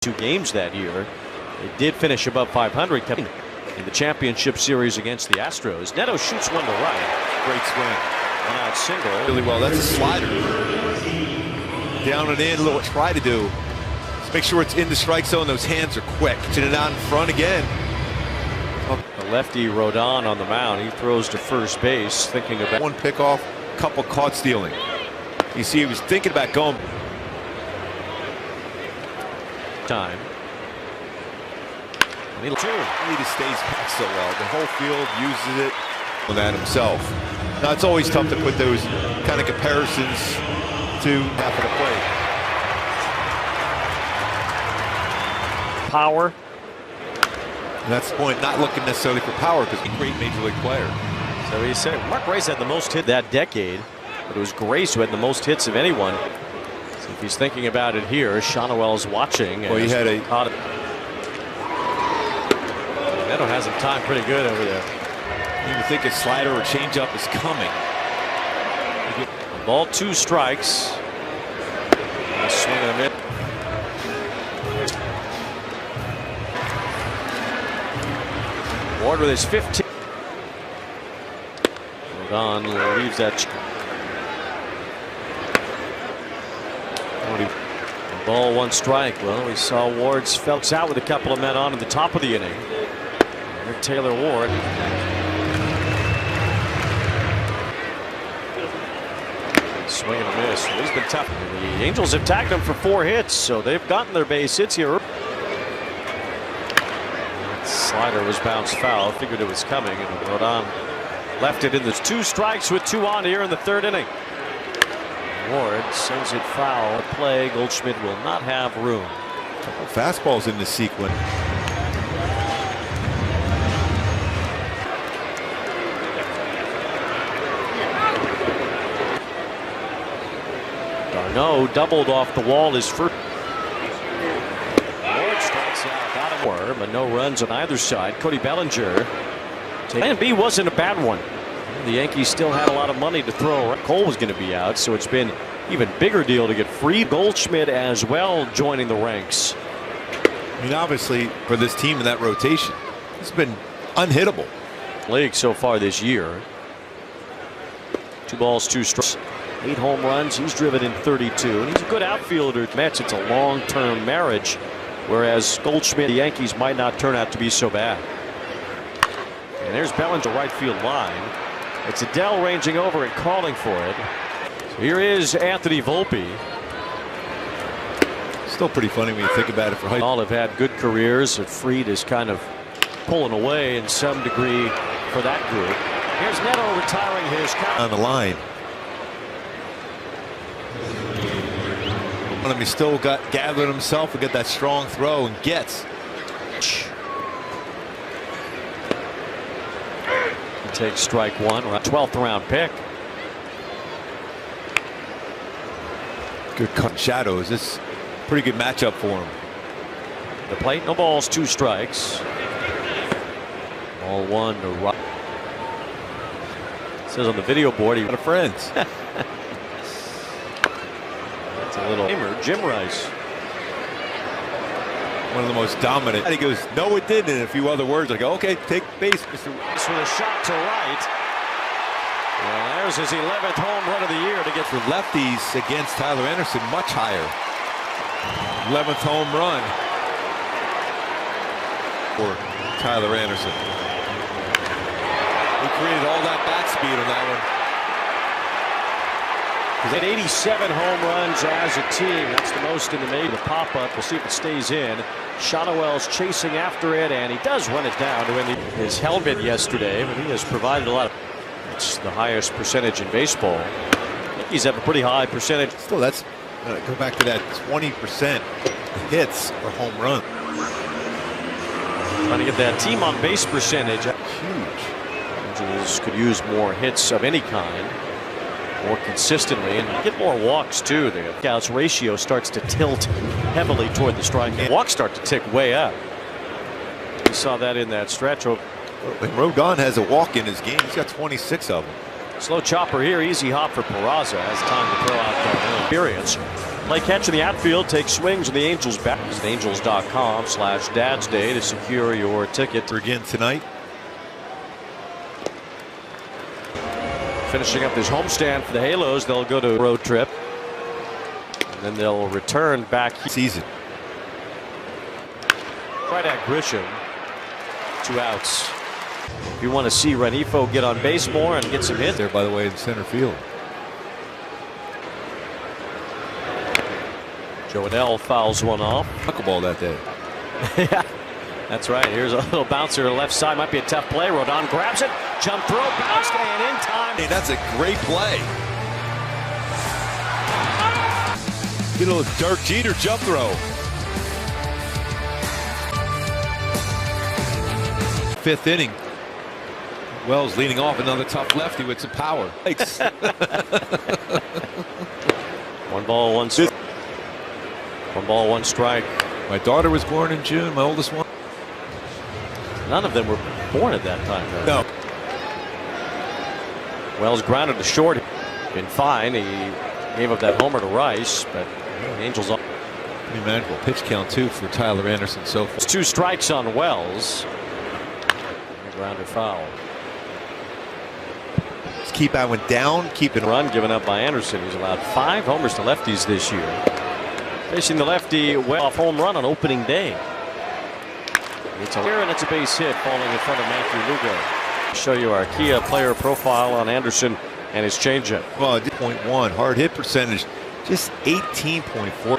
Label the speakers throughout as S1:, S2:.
S1: 2 games that year. They did finish above 500 in the championship series against the Astros. Neto shoots one to right.
S2: Great swing.
S1: One out single.
S2: Really well. That's a slider. Down and in. A little try to do. Let's make sure it's in the strike zone. Those hands are quick. Pitching it out in front again.
S1: The lefty Rodon on the mound. He throws to first base, thinking about
S2: one pickoff, couple caught stealing. You see, he was thinking about going.
S1: Time.
S2: He just stays back so well. The whole field uses it on that himself. Now it's always tough to put those kind of comparisons to half of the plate.
S1: Power.
S2: And that's the point. Not looking necessarily for power because he's a great major league player.
S1: So he said Mark Grace had the most hit that decade, but it was Grace who had the most hits of anyone. So if he's thinking about it here, Shonowell's watching.
S2: Well, he had a.
S1: Neto has him timed pretty good over there.
S2: You would think a slider or changeup is coming.
S1: Ball 2 strikes. Swing and a miss. Ward with his 15. Rodon leaves that. Ball 1 strike. Well, we saw Ward's Phelps out with a couple of men on at the top of the inning. Taylor Ward. Swing and a miss. He's been tough. The Angels have tagged him for 4 hits, so they've gotten their base hits here. Slider was bounced foul. Figured it was coming, and Rodon left it in the 2 strikes with 2 on here in the 3rd inning. Ward sends it foul. Play. Goldschmidt will not have room.
S2: Couple fastballs in the sequence.
S1: No, doubled off the wall his first. Ward strikes out, got him more, but no runs on either side. Cody Bellinger. Plan B wasn't a bad one. The Yankees still had a lot of money to throw. Cole was going to be out, so it's been even bigger deal to get free. Goldschmidt as well joining the ranks.
S2: I mean, obviously, for this team in that rotation, it's been unhittable.
S1: League so far this year. 2 balls, 2 strikes. 8 home runs. He's driven in 32, and he's a good outfielder. Mets, it's a long-term marriage, whereas Goldschmidt, the Yankees might not turn out to be so bad. And there's Bellinger, right field line. It's Adele ranging over and calling for it. So here is Anthony Volpe.
S2: Still pretty funny when you think about it. For
S1: all have had good careers. Fried is kind of pulling away in some degree for that group. Here's Neto retiring his count
S2: on the line. He still got gathered himself and get that strong throw and gets.
S1: He takes strike 1, 12th round pick.
S2: Good cut shadows. This pretty good matchup for him.
S1: The plate, no balls, 2 strikes. Ball 1 to right. It says on the video board he
S2: got a friends.
S1: It's a little gamer, Jim Rice.
S2: One of the most dominant. And he goes, no, it didn't. And a few other words. I go, okay, take base, Mr.
S1: Rice with a shot to right. Well, there's his 11th home run of the year to get
S2: for lefties against Tyler Anderson, much higher. 11th home run for Tyler Anderson. He created all that bat speed on that one.
S1: He's had 87 home runs as a team. That's the most in the major. The pop-up. We'll see if it stays in. Shonowell's chasing after it, and he does run it down to end his helmet yesterday, but he has provided a lot of. It's the highest percentage in baseball. He's have a pretty high percentage.
S2: Still, that's go back to that 20% hits or home run.
S1: Trying to get that team on base percentage.
S2: Huge.
S1: Angels could use more hits of any kind. More consistently and get more walks too. The Scouts ratio starts to tilt heavily toward the strike. Walks start to tick way up. We saw that in that stretch.
S2: And Rodon has a walk in his game. He's got 26 of them.
S1: Slow chopper here. Easy hop for Peraza. Has time to throw out the experience. Play catch in the outfield, take swings in the Angels back. Visit angels.com/dadsday to secure your ticket.
S2: Again tonight.
S1: Finishing up this homestand for the Halos, they'll go to a road trip. And then they'll return back
S2: Season.
S1: right at Grisham. 2 outs. If you want to see Renifo get on base more and get some hits
S2: There, by the way, in center field.
S1: Joadell fouls one off.
S2: Knuckleball that day.
S1: Yeah, that's right. Here's a little bouncer to the left side. Might be a tough play. Rodon grabs it. Jump throw. Bounced and in time.
S2: Hey, that's a great play. Get a little Dirk Jeter jump throw. 5th inning. Wells leading off another tough lefty with some power.
S1: 1 ball, 1 strike. 1 ball, 1 strike.
S2: My daughter was born in June. My oldest one.
S1: None of them were born at that time, though.
S2: No.
S1: Wells grounded to short. Been fine. He gave up that homer to Rice, but the Angels.
S2: Pretty manageable pitch count too for Tyler Anderson so far.
S1: It's 2 strikes on Wells. Grounder foul.
S2: Just keep that one down. Keep it
S1: Run given up by Anderson. He's allowed 5 homers to lefties this year. Facing the lefty off home run on opening day. It's a and it's a base hit falling in front of Matthew Lugo. Show you our Kia player profile on Anderson and his changeup.
S2: well, 0.1 hard hit percentage, just 18.4.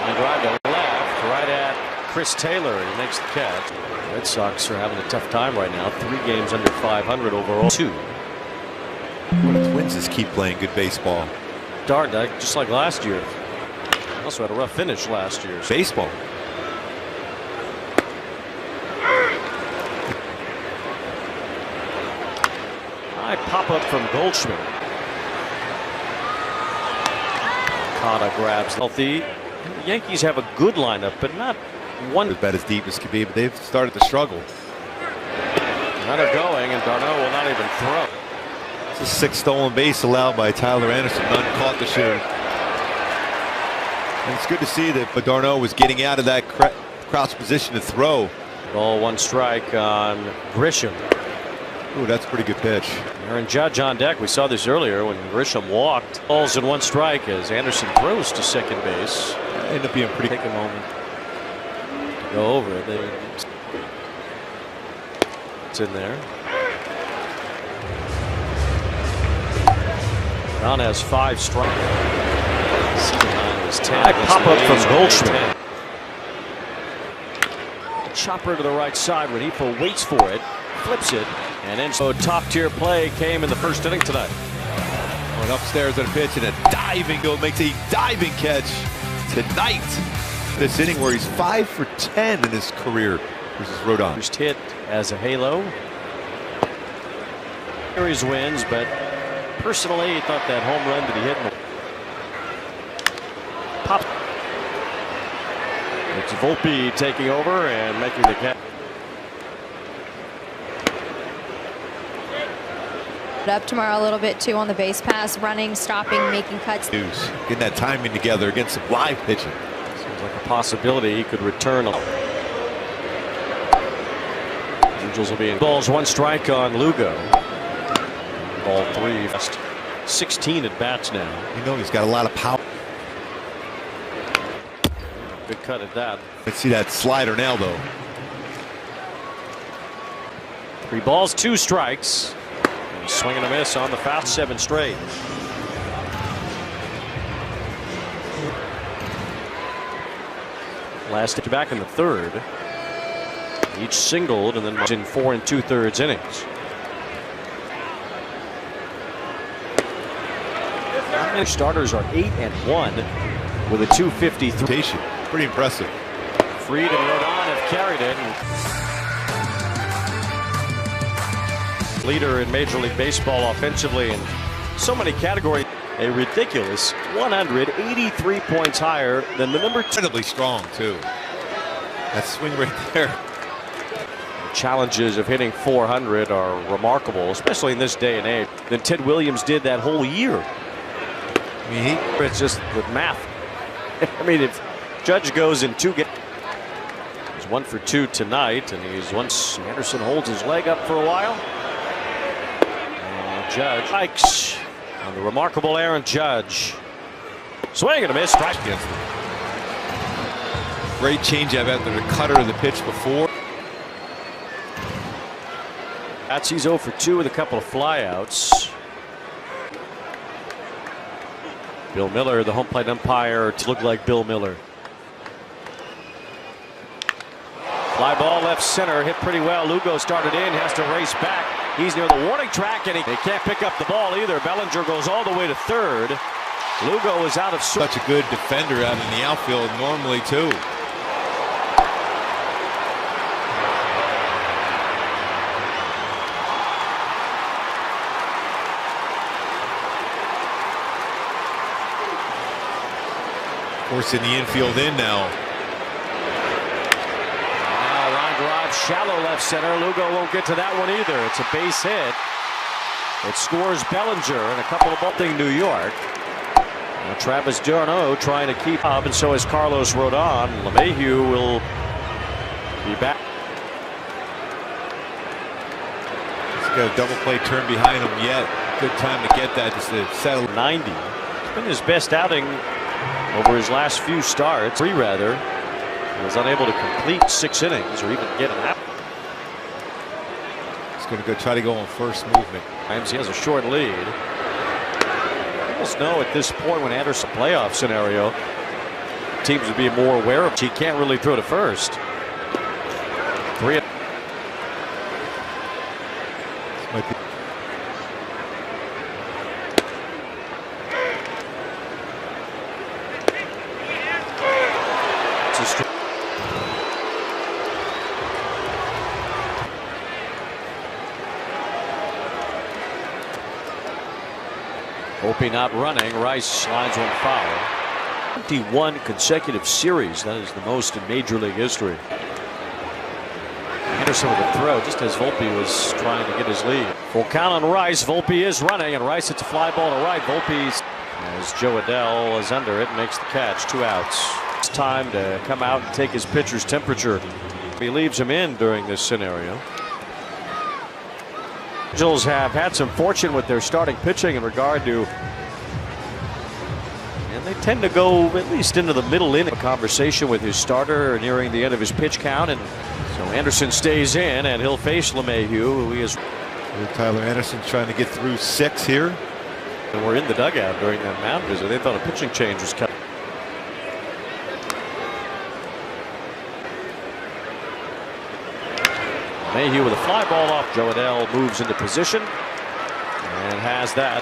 S1: And drive to left, right at Chris Taylor. He makes the catch. Red Sox are having a tough time right now. 3 games under 500 overall. 2.
S2: The Twins just keep playing good baseball.
S1: Darn, just like last year. Also had a rough finish last year.
S2: Baseball.
S1: High pop up from Goldschmidt. Okada grabs healthy. The Yankees have a good lineup, but not one.
S2: About as deep as could be, but they've started to struggle.
S1: Now they're going, and Darno will not even throw.
S2: It's a 6th stolen base allowed by Tyler Anderson. None caught this year. And it's good to see that Darno was getting out of that crouch position to throw.
S1: Ball 1 strike on Grisham.
S2: Ooh, that's a pretty good pitch.
S1: Aaron Judge on deck. We saw this earlier when Grisham walked. Balls in 1 strike as Anderson throws to second base.
S2: Ended up being pretty.
S1: Take a moment to go over it. It's in there. Brown has 5 strikes. Season high is 10. Pop up from Goldschmidt. Chopper to the right side. Renifo waits for it, flips it, and then so top tier play came in the 1st inning tonight.
S2: Going upstairs on a pitch and a diving goal, makes a diving catch tonight. This inning where he's 5 for 10 in his career versus Rodon.
S1: First hit as a Halo. Series wins, but personally, he thought that home run that he hit in the pop. It's Volpe taking over and making the catch.
S3: Up tomorrow a little bit too on the base pass, running, stopping, making cuts.
S2: Getting that timing together against some live pitching.
S1: Seems like a possibility he could return. Angels will be in. Balls 1 strike on Lugo. Ball 3. 16 at bats now.
S2: You know he's got a lot of power.
S1: Good cut at that.
S2: Let's see that slider now though.
S1: 3 balls, 2 strikes. And swing and a miss on the foul. 7 straight. Last hit back in the 3rd. Each singled and then in 4 2/3 innings. Starters are 8-1 with a 253.
S2: Pretty impressive.
S1: Fried and Rodon have carried it. Leader in Major League Baseball offensively in so many categories. A ridiculous 183 points higher than the number 2.
S2: Incredibly strong too. That swing right there.
S1: The challenges of hitting 400 are remarkable, especially in this day and age. Than Ted Williams did that whole year.
S2: I mean,
S1: it's just the math. I mean, if Judge goes in 2 games, he's 1 for 2 tonight, and he's once Anderson holds his leg up for a while. And Judge strikes on the remarkable Aaron Judge. Swing and a miss. Strike against him.
S2: great changeup after the cutter of the pitch before.
S1: That's he's 0 for 2 with a couple of flyouts. Bill Miller, the home plate umpire, to look like Bill Miller. Fly ball left center, hit pretty well. Lugo started in, has to race back. He's near the warning track, and they can't pick up the ball either. Bellinger goes all the way to third. Lugo is out of
S2: such a good defender out in the outfield normally too. Of course, in the infield in now.
S1: Now line drive, shallow left center. Lugo won't get to that one either. It's a base hit. It scores Bellinger and a couple of bumping New York. Now Travis d'Arnaud trying to keep up, and so is Carlos Rodon. LeMahieu will be back.
S2: He's got a double play turn behind him yet. Good time to get that just to settle.
S1: 90. It's been his best outing over his last few starts. 3 rather. He was unable to complete 6 innings or even get an out.
S2: He's going to go try to go on first movement.
S1: Times he has a short lead. Almost know at this point when Anderson playoff scenario, teams would be more aware of. He can't really throw to first. 3.
S2: This might be.
S1: Opie not running. Rice lines one foul. 21 consecutive series. That is the most in Major League history. Anderson with a throw just as Volpe was trying to get his lead. Full count on Rice. Volpe is running, and Rice hits a fly ball to right. Volpe, as Joe Adell is under it, makes the catch. 2 outs. It's time to come out and take his pitcher's temperature. He leaves him in during this scenario. Angels have had some fortune with their starting pitching in regard to, and they tend to go at least into the middle inning. A conversation with his starter nearing the end of his pitch count, and so Anderson stays in, and he'll face LeMahieu, who he is.
S2: Tyler Anderson trying to get through 6 here.
S1: And we're in the dugout during that mound visit. They thought a pitching change was coming. LeMahieu with a fly ball off. Joe Adell moves into position and has that.